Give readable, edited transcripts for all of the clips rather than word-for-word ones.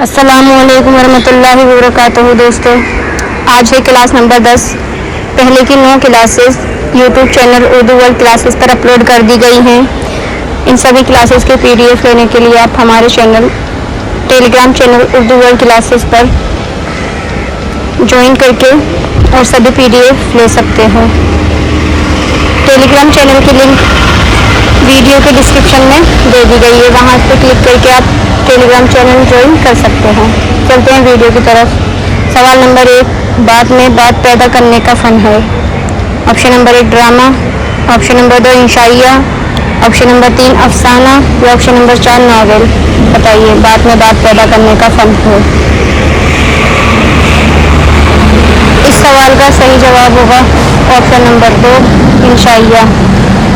السلام علیکم ورحمۃ اللہ وبرکاتہ دوستو، آج ہے کلاس نمبر 10۔ پہلے کی 9 classes YouTube channel Urdu World Classes پر اپلوڈ کر دی گئی ہیں۔ ان سبھی کلاسز کے PDF لینے کے لیے آپ ہمارے Telegram channel Urdu World Classes پر جوائن کر کے اور سبھی PDF لے سکتے ہیں۔ ٹیلی گرام چینل کی لنک ویڈیو کے ڈسکرپشن میں دے دی گئی ہے، وہاں پہ کلک کر کے آپ ٹیلی گرام چینل جوائن کر سکتے ہیں۔ چلتے ہیں ویڈیو کی طرف۔ سوال نمبر 1، بات میں بات پیدا کرنے کا فن ہے۔ Option number 1 drama, option number 2 انشائیہ، آپشن نمبر 3 افسانہ یا آپشن نمبر 4 ناول۔ بتائیے بات میں بات پیدا کرنے کا فن ہے۔ اس سوال کا صحیح جواب ہوگا آپشن نمبر 2 انشائیہ۔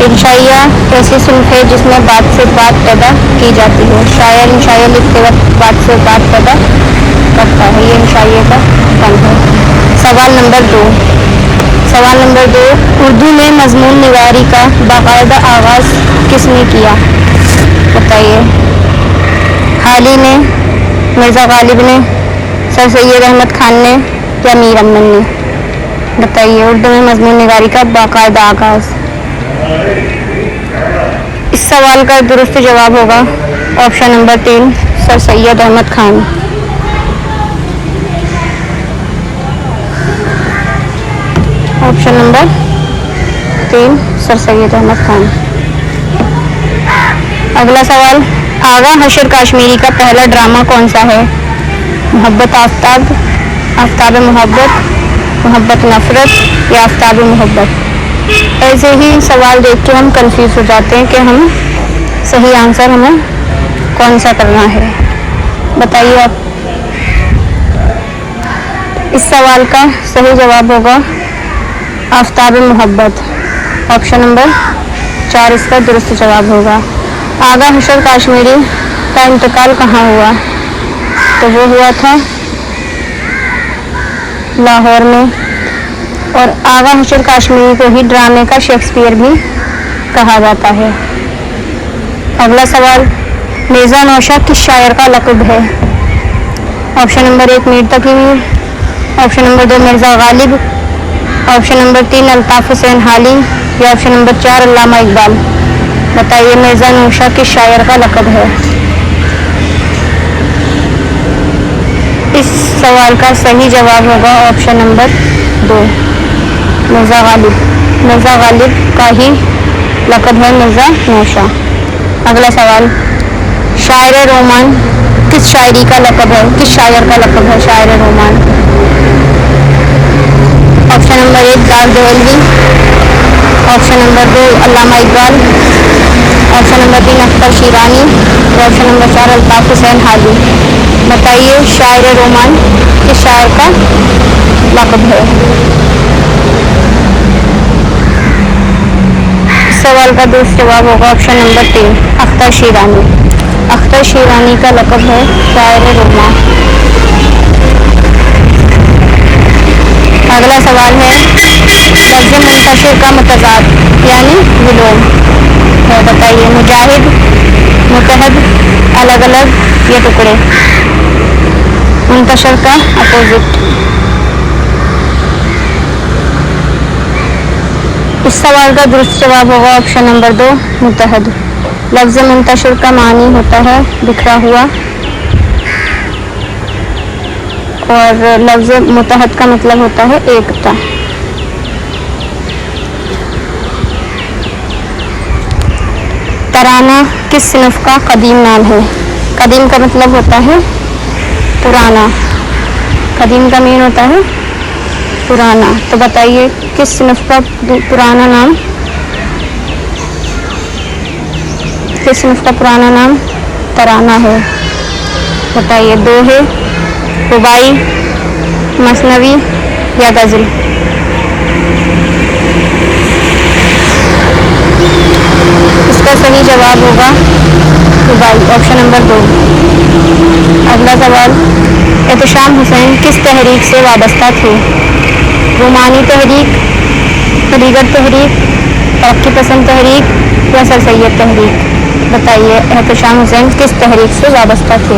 انشائیہ ایسی صنف ہے جس میں بات سے بات پیدا کی جاتی ہے۔ شاعر انشائیہ لکھتے وقت بات سے بات پیدا کرتا ہے، یہ انشائیہ کا فن ہے۔ سوال نمبر 2، اردو میں مضمون نگاری کا باقاعدہ آغاز کس نے کیا؟ بتائیے، حالی نے، مرزا غالب نے، سر سید احمد خان نے یا میر امن نے؟ بتائیے اردو میں مضمون نگاری کا باقاعدہ آغاز۔ اس سوال کا درست جواب ہوگا آپشن نمبر 3 سر سید احمد خان۔ آپشن نمبر 3 سر سید احمد خان۔ اگلا سوال، آغا حشر کاشمیری کا پہلا ڈرامہ کون سا ہے؟ محبت آفتاب، آفتاب محبت، محبت نفرت یا آفتاب محبت؟ ایسے ہی سوال دیکھ کے ہم کنفیوز ہو جاتے ہیں کہ ہم صحیح آنسر ہمیں کون سا کرنا ہے۔ بتائیے آپ۔ اس سوال کا صحیح جواب ہوگا آفتاب محبت۔ آپشن نمبر 4 اس کا درست جواب ہوگا۔ آغا حشر کاشمیری کا انتقال کہاں ہوا؟ تو وہ ہوا تھا لاہور میں، اور آغا حشر کاشمیری کو ہی ڈرامے کا شیکسپیئر بھی کہا جاتا ہے۔ اگلا سوال، مرزا نوشاد کس شاعر کا لقب ہے؟ Option number 1 Mir Taqi Mir, option number 2 Mirza Ghalib, option number 3 Altaf Hussain Hali یا آپشن نمبر 4 علامہ اقبال؟ بتائیے مرزا نوشاد کس شاعر کا لقب ہے؟ اس سوال کا صحیح جواب ہوگا آپشن نمبر 2 مرزا غالب۔ مرزا غالب کا ہی لقب ہے مرزا نوشاد۔ اگلا سوال، شاعر رومان کس شاعری کا لقب ہے؟ کس شاعر کا لقب ہے شاعر رومان؟ آپشن نمبر 1 دار دہلوی، آپشن نمبر 2 علامہ اقبال، آپشن نمبر 3 اختر شیرانی اور آپشن نمبر 4 الطاف حسین حالی؟ بتائیے شاعر رومان کس شاعر کا لقب ہے؟ اس سوال کا درست جواب ہوگا آپشن نمبر 3 اختر شیرانی۔ اختر شیرانی کا لقب ہے شاعر رومان۔ اگلا سوال ہے، لفظ منتشر کا متضاد یعنی ولوم ہے۔ بتائیے مجاہد، متحد، الگ الگ یا ٹکڑے؟ منتشر کا اپوزٹ۔ اس سوال کا درست جواب ہوگا آپشن نمبر 2 متحد۔ لفظ منتشر کا معنی ہوتا ہے بکھرا ہوا، اور لفظ متحد کا مطلب ہوتا ہے ایکتا۔ ترانہ کس صنف کا قدیم نام ہے؟ قدیم کا مطلب ہوتا ہے پرانا، قدیم کا مین ہوتا ہے پرانا۔ تو بتائیے کس صنف کا پرانا نام، کس صنف کا پرانا نام ترانہ ہے؟ بتائیے دوہے، رباعی، مثنوی یا غزل؟ اس کا صحیح جواب ہوگا رباعی، آپشن نمبر 2۔ اگلا سوال، احتشام حسین کس تحریک سے وابستہ تھے؟ رومانی تحریک، خلیگت تحریک، ترقی پسند تحریک یا سر سید تحریک؟ بتائیے احتشام حسین کس تحریک سے وابستہ تھے؟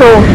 2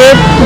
1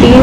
3